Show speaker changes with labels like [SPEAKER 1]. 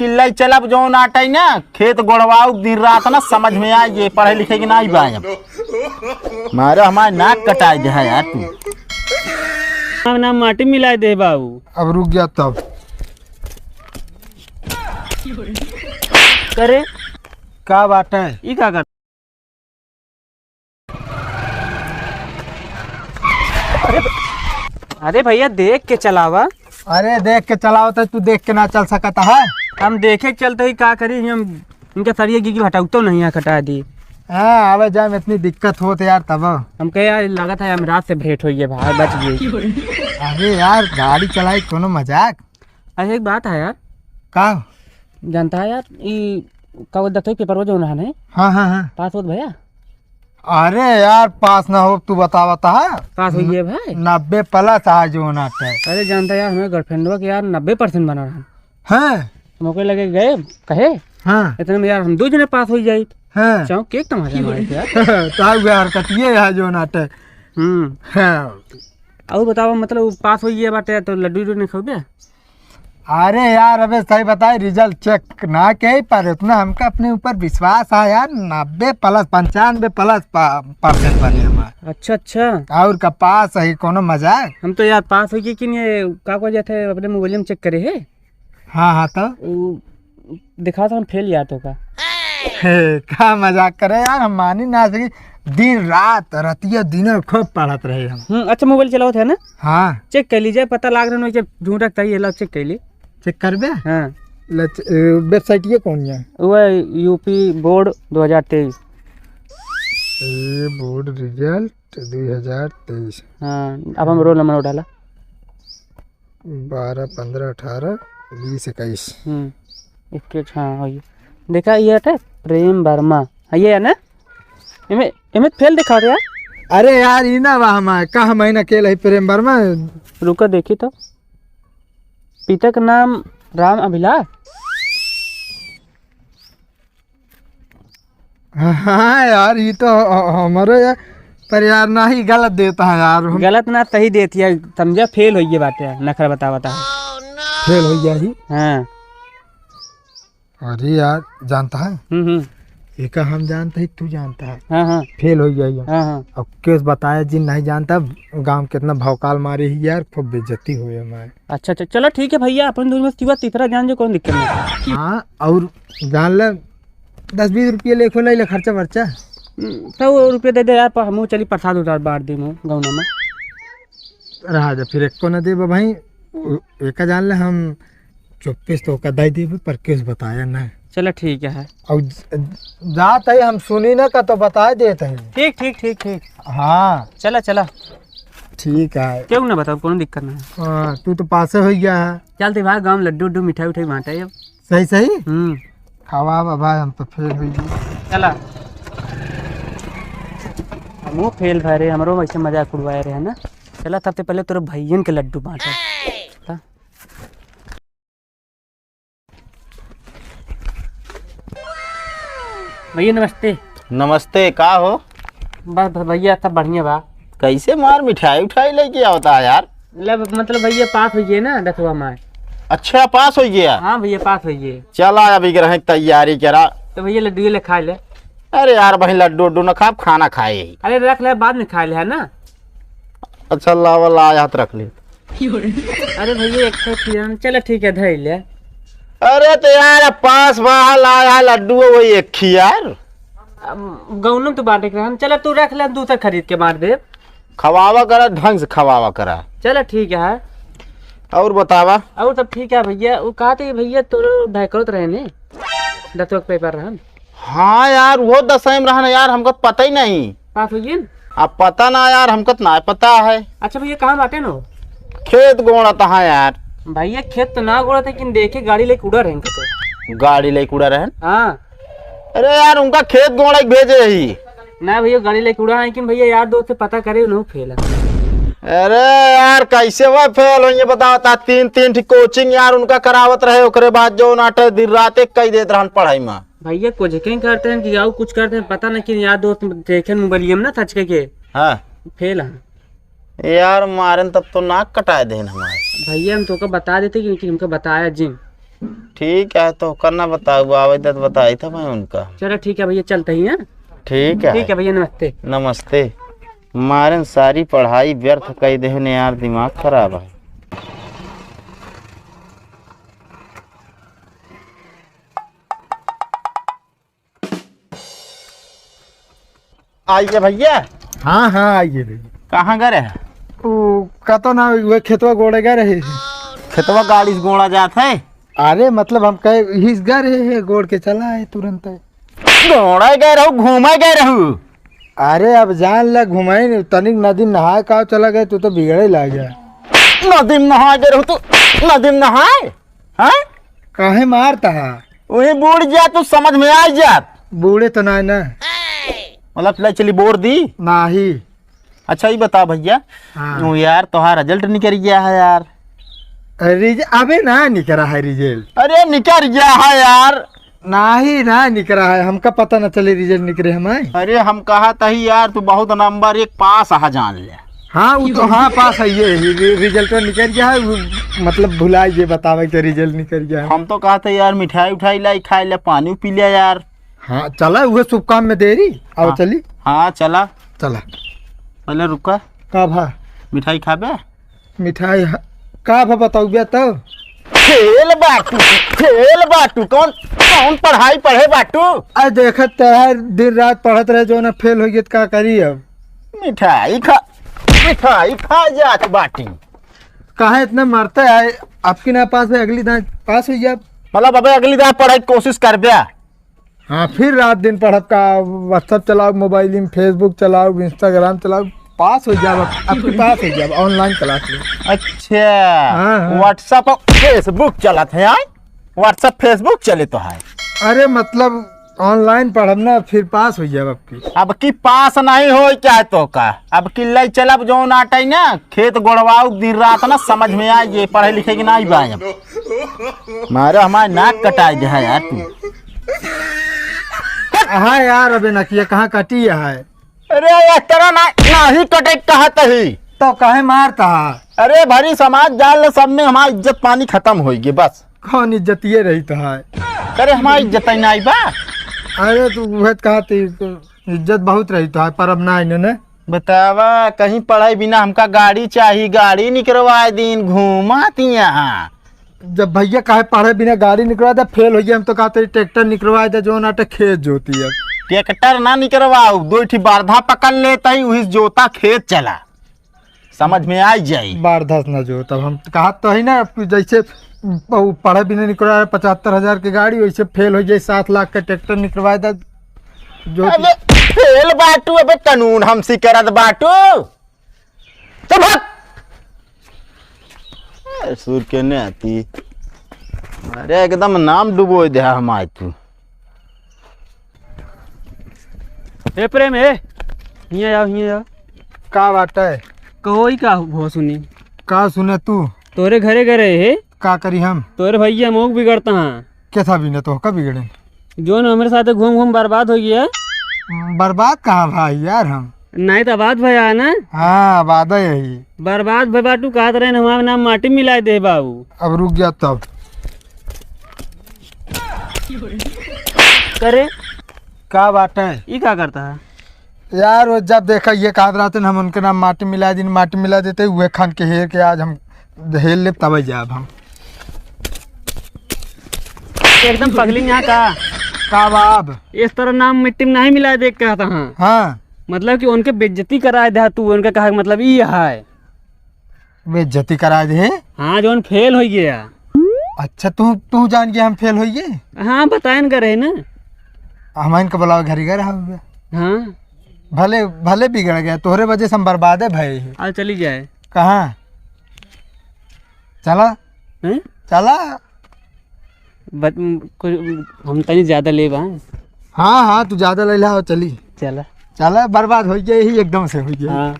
[SPEAKER 1] किल्ला चलब जो नाटे ना खेत गोड़वाऊ दिन रात ना समझ में आए ये पढ़े लिखे की नहीं बाब मारे हमारे नाक कटाए दे है यार तू
[SPEAKER 2] ना माटी मिला दे बाबू।
[SPEAKER 3] अब रुक गया तब
[SPEAKER 2] करे
[SPEAKER 3] क्या बात है
[SPEAKER 2] ये क्या कर अरे भैया देख के चलावा।
[SPEAKER 3] अरे देख के चलाओ तो तू देख के ना चल सकता है।
[SPEAKER 2] हम देखे चलते ही क्या करी हम इनके सरिये गिगी हटाऊ तो नहीं है कटा दी।
[SPEAKER 3] हाँ आवे जाए में इतनी दिक्कत होती यार तब
[SPEAKER 2] हम कहे यार लगा था हम रात से भेंट हुई है भाई बच गई।
[SPEAKER 3] अरे यार गाड़ी चलाई कोनो मजाक।
[SPEAKER 2] अरे एक बात है यार
[SPEAKER 3] का
[SPEAKER 2] जानता है यार ये का देखते पेपर जो रहा है
[SPEAKER 3] हाँ हाँ हाँ
[SPEAKER 2] पास होत भैया।
[SPEAKER 3] अरे यार पास ना हो तू बतावता है
[SPEAKER 2] पास हुई है भाई
[SPEAKER 3] 90+ आ जो नाट है।
[SPEAKER 2] अरे जानता यार हमें गर्लफ्रेंड के यार 90% बना रहा
[SPEAKER 3] हाँ
[SPEAKER 2] मौके लगे गए कहे
[SPEAKER 3] हाँ
[SPEAKER 2] इतने में यार हम 2 जने पास हो जाए
[SPEAKER 3] हाँ
[SPEAKER 2] चाहो केक तमाशा हमारे यार।
[SPEAKER 3] तो हरकत ये है जो नाट है। हाँ
[SPEAKER 2] और बताओ मतलब पास हो गया बाटे तो लड्डू नहीं खाओगे।
[SPEAKER 3] अरे यार अबे सही बताए रिजल्ट चेक ना के पर उतना हमका अपने ऊपर विश्वास है यार 90+ 95+ % बने हमारे।
[SPEAKER 2] अच्छा अच्छा
[SPEAKER 3] और का पास है कोनो मजाक।
[SPEAKER 2] हम तो यार पास हो गए कि ये का को जाते अपने मोबाइल में चेक करे है।
[SPEAKER 3] हाँ हाँ तो
[SPEAKER 2] दिखा था हम फेल यार तो का
[SPEAKER 3] क्या मजाक करे यार हम मानी ना सकी दिन रात रतिया दिन खूब पढ़त रहे हम।
[SPEAKER 2] अच्छा मोबाइल चलाओ थे ना।
[SPEAKER 3] हाँ
[SPEAKER 2] चेक कर लीजिए पता लाग रहा है झूठ रखता है ये चेक कर ली
[SPEAKER 3] चेक करबे।
[SPEAKER 2] हाँ
[SPEAKER 3] वेबसाइट ये कौन है
[SPEAKER 2] वो यूपी बोर्ड 2023
[SPEAKER 3] बोर्ड रिजल्ट 2023।
[SPEAKER 2] हाँ अब हम रोल नंबर डाला
[SPEAKER 3] 12 15 18 20 21।
[SPEAKER 2] 21 हाँ हो देखा ये है प्रेम वर्मा हाँ ये है ना इमें फेल दिखा रहे यार।
[SPEAKER 3] अरे यार इना वाह हमारे कहा महीना केल है प्रेम वर्मा।
[SPEAKER 2] रुका देखी तो पिता का नाम राम अभिलाष।
[SPEAKER 3] हाँ यार ये तो हमारे यार पर यार ना ही गलत देता है यार
[SPEAKER 2] गलत ना सही देती है समझा फेल हो गई बात है नखरा बता
[SPEAKER 3] फेल हो गया ही।
[SPEAKER 2] हाँ
[SPEAKER 3] अरे यार जानता है एक हम जानते ही तू जानता है।
[SPEAKER 2] हाँ हाँ
[SPEAKER 3] फेल हो गया।
[SPEAKER 2] हाँ हाँ
[SPEAKER 3] अब केस बताया जिन नहीं जानता गांव कितना भौकाल मारे ही यार खूब बेइज्जती हुई हमारे।
[SPEAKER 2] अच्छा अच्छा चलो ठीक है भैया अपन दोनों में तीसरा जान जो कौन दिक्कत नहीं।
[SPEAKER 3] हाँ और जान ले 10-20 रुपये लेखो ले खर्चा वर्चा
[SPEAKER 2] 100 रुपये दे दे यार हम चली प्रसाद उतार बांट दी हूँ गाँव में
[SPEAKER 3] रहा जा फिर एक को न दे भाई एक जान ले हम चुप्पे तो का दे दे पर केस बताया ना।
[SPEAKER 2] चलो ठीक है
[SPEAKER 3] और जात है हम सुनी ना का तो बता देते हैं।
[SPEAKER 2] ठीक ठीक ठीक ठीक
[SPEAKER 3] हाँ
[SPEAKER 2] चला चला
[SPEAKER 3] ठीक है
[SPEAKER 2] क्यों ना बताओ कौन दिक्कत नहीं।
[SPEAKER 3] हाँ तू तो पासे हो गया है।
[SPEAKER 2] चलते भाई गाँव लड्डू उड्डू मिठाई उठाई बांटा है
[SPEAKER 3] सही सही खावा भाई हम तो फेल हुई
[SPEAKER 2] चला हम फेल भाई रे हमारो वैसे मजाक उड़वाए रहे है ना। चला सबसे पहले तेरे भैयन के लड्डू बांटा। भैया नमस्ते।
[SPEAKER 1] नमस्ते का हो
[SPEAKER 2] बस भैया सब बढ़िया बा।
[SPEAKER 1] कैसे मार मिठाई उठाई लेके आवता है यार
[SPEAKER 2] मतलब भैया पास हो गए ना 10वां में।
[SPEAKER 1] अच्छा पास हो गया।
[SPEAKER 2] हाँ भैया पास हो गए।
[SPEAKER 1] चला अभी रहे तैयारी करा
[SPEAKER 2] तो भैया लड्डू ले खा ले।
[SPEAKER 1] अरे यार भाई लड्डू उड्डू न खा खाना खाए।
[SPEAKER 2] अरे रख ले बाद में खा ले है ना।
[SPEAKER 1] अच्छा लावा हाथ रख ले।
[SPEAKER 2] अरे भैया एक चलो ठीक है धर ले।
[SPEAKER 1] अरे तो यार पास वहाँ लाया लड्डू वही एक ही यार
[SPEAKER 2] गौनम तो बांटे कर चलो तू रख ले दूसरा खरीद के मार दे।
[SPEAKER 1] खवावा करा ढंग से खवावा करा।
[SPEAKER 2] चलो ठीक है
[SPEAKER 1] और बतावा
[SPEAKER 2] और सब ठीक है भैया वो कहा थे भैया तो करत रहे ने 10वां पेपर रहन।
[SPEAKER 1] हाँ यार वो 10वीं रहन यार हमको पता ही नहीं।
[SPEAKER 2] पास हो गए
[SPEAKER 1] अब पता ना यार हमको ना पता है।
[SPEAKER 2] अच्छा भैया कहाँ बांटे ना
[SPEAKER 1] खेत गोड़ा था यार।
[SPEAKER 2] भैया खेत तो ना गोड़ा था लेकिन देखे गाड़ी लेके उड़ा रहेंगे तो
[SPEAKER 1] गाड़ी लेके उड़ा रहे।
[SPEAKER 2] हाँ
[SPEAKER 1] अरे यार उनका खेत गोड़ा भेजे ही
[SPEAKER 2] ना भैया गाड़ी लेके उड़ा लेकिन भैया यार दोस्त से पता करे उन्होंने फेल।
[SPEAKER 1] अरे यार कैसे वह फेल हो ये बताओ 3 कोचिंग यार उनका करावत रहे ओकरे बाद जो नाटे दिन रात एक कई देत रहन पढ़ाई में।
[SPEAKER 2] भैया कुछ कहीं करते हैं कि आओ कुछ करते हैं पता नहीं कि यार दोस्त देखे मोबाइल में ना सच के
[SPEAKER 1] हाँ
[SPEAKER 2] फेल है
[SPEAKER 1] यार मारन तब तो नाक कटा दे हमारे।
[SPEAKER 2] भैया हम तो बता देते कि हमको बताया जिम
[SPEAKER 1] ठीक है तो करना बताओ आवेदन बताई था मैं उनका।
[SPEAKER 2] चलो ठीक है भैया, चलते ही हैं।
[SPEAKER 1] ठीक है
[SPEAKER 2] भैया, नमस्ते।
[SPEAKER 1] नमस्ते। मारन सारी पढ़ाई व्यर्थ कई देने यार, दिमाग खराब है। आइए भैया।
[SPEAKER 3] हाँ हाँ आइए भैया।
[SPEAKER 1] कहाँ गए रहे?
[SPEAKER 3] वो कतो ना वे खेतवा गोड़े गए रहे।
[SPEAKER 1] खेतवा गाड़ी से गोड़ा जात है।
[SPEAKER 3] अरे मतलब हम कहे हिस गए रहे गोड़ के चला है तुरंत।
[SPEAKER 1] गोड़ा गए रहू, घूमे गए रहू।
[SPEAKER 3] अरे अब जान ल घुमाई तनिक नदी नहाए का चला गए, तू तो बिगड़े ला गया।
[SPEAKER 1] नदी में नहा गए रहू, तू नदी में नहाए? हाँ
[SPEAKER 3] काहे मारता है?
[SPEAKER 1] वही बूढ़ जा, तू समझ में आ जात।
[SPEAKER 3] बूढ़े तो ना ना
[SPEAKER 1] मतलब ले चली बोर दी
[SPEAKER 3] नाही।
[SPEAKER 1] अच्छा ये बता भैया,
[SPEAKER 3] हाँ।
[SPEAKER 1] यार तुम्हारा रिजल्ट निकल गया है यार।
[SPEAKER 3] अबे ना निकला है रिजल्ट।
[SPEAKER 1] अरे निकल गया है यार।
[SPEAKER 3] नाही ना निकला है, हमका पता न चले रिजल्ट निकले हमारे।
[SPEAKER 1] अरे हम कहा था ही यार, तू बहुत नंबर 1 पास आ जान ले।
[SPEAKER 3] हाँ वो तो हाँ पास है, ये रिजल्ट निकल गया है। मतलब भुलाई ये बतावे कि रिजल्ट निकल गया है।
[SPEAKER 1] हम तो कहा था यार मिठाई उठाई लाई खाए ले, पानी पी लिया यार।
[SPEAKER 3] हाँ चला वो शुभ काम में देरी। आओ
[SPEAKER 1] हाँ।
[SPEAKER 3] चली
[SPEAKER 1] हाँ चला।
[SPEAKER 3] चला।
[SPEAKER 1] पहले रुका,
[SPEAKER 3] का भा
[SPEAKER 1] मिठाई खाबे?
[SPEAKER 3] मिठाई का भा बताओ बिया तो।
[SPEAKER 1] खेल बाटू कौन कौन पढ़ाई पढ़े बाटू?
[SPEAKER 3] अरे देखत तो है दिन रात पढ़त रहे, जो ना फेल हो गई तो का करी अब।
[SPEAKER 1] मिठाई खा जात बाटी।
[SPEAKER 3] कहा इतना मरता है आपकी ना पास है, अगली दांत पास हो जाए।
[SPEAKER 1] मतलब अबे अगली दार पढ़ाई की कोशिश कर बिया।
[SPEAKER 3] हाँ फिर रात दिन पढ़त का, व्हाट्सअप चलाओ, मोबाइल में फेसबुक चलाओ, इंस्टाग्राम चलाओ, पास हो जाए। आपके पास हो जाए ऑनलाइन क्लास में।
[SPEAKER 1] अच्छा
[SPEAKER 3] हाँ।
[SPEAKER 1] व्हाट्सअप और फेसबुक चला था यार? व्हाट्सअप फेसबुक चले तो है।
[SPEAKER 3] अरे मतलब ऑनलाइन पढ़ब ना, फिर पास हो जाए आपकी।
[SPEAKER 1] अब की पास नहीं हो क्या तो का? अब की लई चलब जो नाटाई ना, खेत गोड़वाऊ दिन रात ना, समझ में आ ये पढ़े लिखे की नहीं बाय। मारे हमारे नाक कटाई दे है यार तू।
[SPEAKER 3] हाँ यार अबे नकिया कहाँ कटी है?
[SPEAKER 1] अरे यार तेरा ना ही कटे कहत ही
[SPEAKER 3] तो काहे मारता है?
[SPEAKER 1] अरे भरी समाज जाल सब में हमारी इज्जत पानी खत्म होगी बस।
[SPEAKER 3] कौन इज्जत ये रही तो है?
[SPEAKER 1] अरे हमारी इज्जत ही नहीं बा।
[SPEAKER 3] अरे तू वह कहा थी इज्जत बहुत रही तो है, पर अब ना इन्होंने।
[SPEAKER 1] बतावा कहीं पढ़ाई बिना हमका गाड़ी चाहिए, गाड़ी निकलवाए दिन घूमाती यहाँ।
[SPEAKER 3] जब भैया काहे पढ़े बिना गाड़ी निकलवा दे, फेल हो गया हम तो कहते ट्रैक्टर निकलवा दे, जो नाटे खेत जोती है।
[SPEAKER 1] ट्रैक्टर ना निकलवाऊ, 2 ठी बारधा पकड़ लेता ही वही जोता खेत चला, समझ में आ जाई।
[SPEAKER 3] बारधस न जो, तब हम कहा तो है ना, जैसे पढ़े बिना निकलवा 75,000 की गाड़ी, वैसे फेल हो जाए 7 लाख का ट्रैक्टर निकलवा दे जो।
[SPEAKER 1] अबे फेल बाटू, अबे कानून हमसे करत बाटू तो भाग। सुर के ने आती। अरे एकदम नाम डुबो दे हम आज तू।
[SPEAKER 2] ए प्रेम ए, हियाँ आओ।
[SPEAKER 3] का बात है?
[SPEAKER 2] कहो ही का हो सुनी?
[SPEAKER 3] का सुने तू?
[SPEAKER 2] तोरे घरे गए है,
[SPEAKER 3] का करी हम?
[SPEAKER 2] तोरे भैया मोक बिगड़ता हाँ।
[SPEAKER 3] क्या था भी ना तो कब बिगड़े?
[SPEAKER 2] जो ना हमारे साथ घूम घूम बर्बाद हो गया।
[SPEAKER 3] बर्बाद कहाँ भाई यार हम?
[SPEAKER 2] नहीं तो बात भैया ना।
[SPEAKER 3] हाँ बात है यही।
[SPEAKER 2] बर्बाद भाई बाटू कहते रहे हमारे नाम माटी मिला दे बाबू।
[SPEAKER 3] अब रुक गया तब।
[SPEAKER 2] करे
[SPEAKER 3] का बात है?
[SPEAKER 2] ये क्या करता है
[SPEAKER 3] यार? वो जब देखा ये कहा रहते हम उनके नाम माटी मिला देते हुए खान के हेर के आज हम हेल ले तब जाब हम।
[SPEAKER 2] एकदम पगली यहाँ का
[SPEAKER 3] बाब
[SPEAKER 2] इस तरह नाम मिट्टी में नहीं मिला देख कहता हाँ।
[SPEAKER 3] हाँ
[SPEAKER 2] मतलब कि उनके बेइज्जती कराए दे तू, उनका कहा मतलब ये है
[SPEAKER 3] बेइज्जती करा दे।
[SPEAKER 2] हाँ जो फेल हो गया।
[SPEAKER 3] अच्छा तू जान गया हम फेल हो गए?
[SPEAKER 2] हाँ बताए न करे ना,
[SPEAKER 3] हम इनके बुलाओ घर ही गए हम।
[SPEAKER 2] हाँ
[SPEAKER 3] भले बिगड़ गया, तोहरे वजह से हम बर्बाद है भाई।
[SPEAKER 2] आज चली जाए
[SPEAKER 3] कहाँ? चला
[SPEAKER 2] हैं?
[SPEAKER 3] चला।
[SPEAKER 2] हम तनी ज्यादा ले बा।
[SPEAKER 3] हाँ तू ज्यादा ले ला चली।
[SPEAKER 2] चला
[SPEAKER 3] चला बर्बाद हो गया ही एकदम से हो गया।
[SPEAKER 2] हाँ।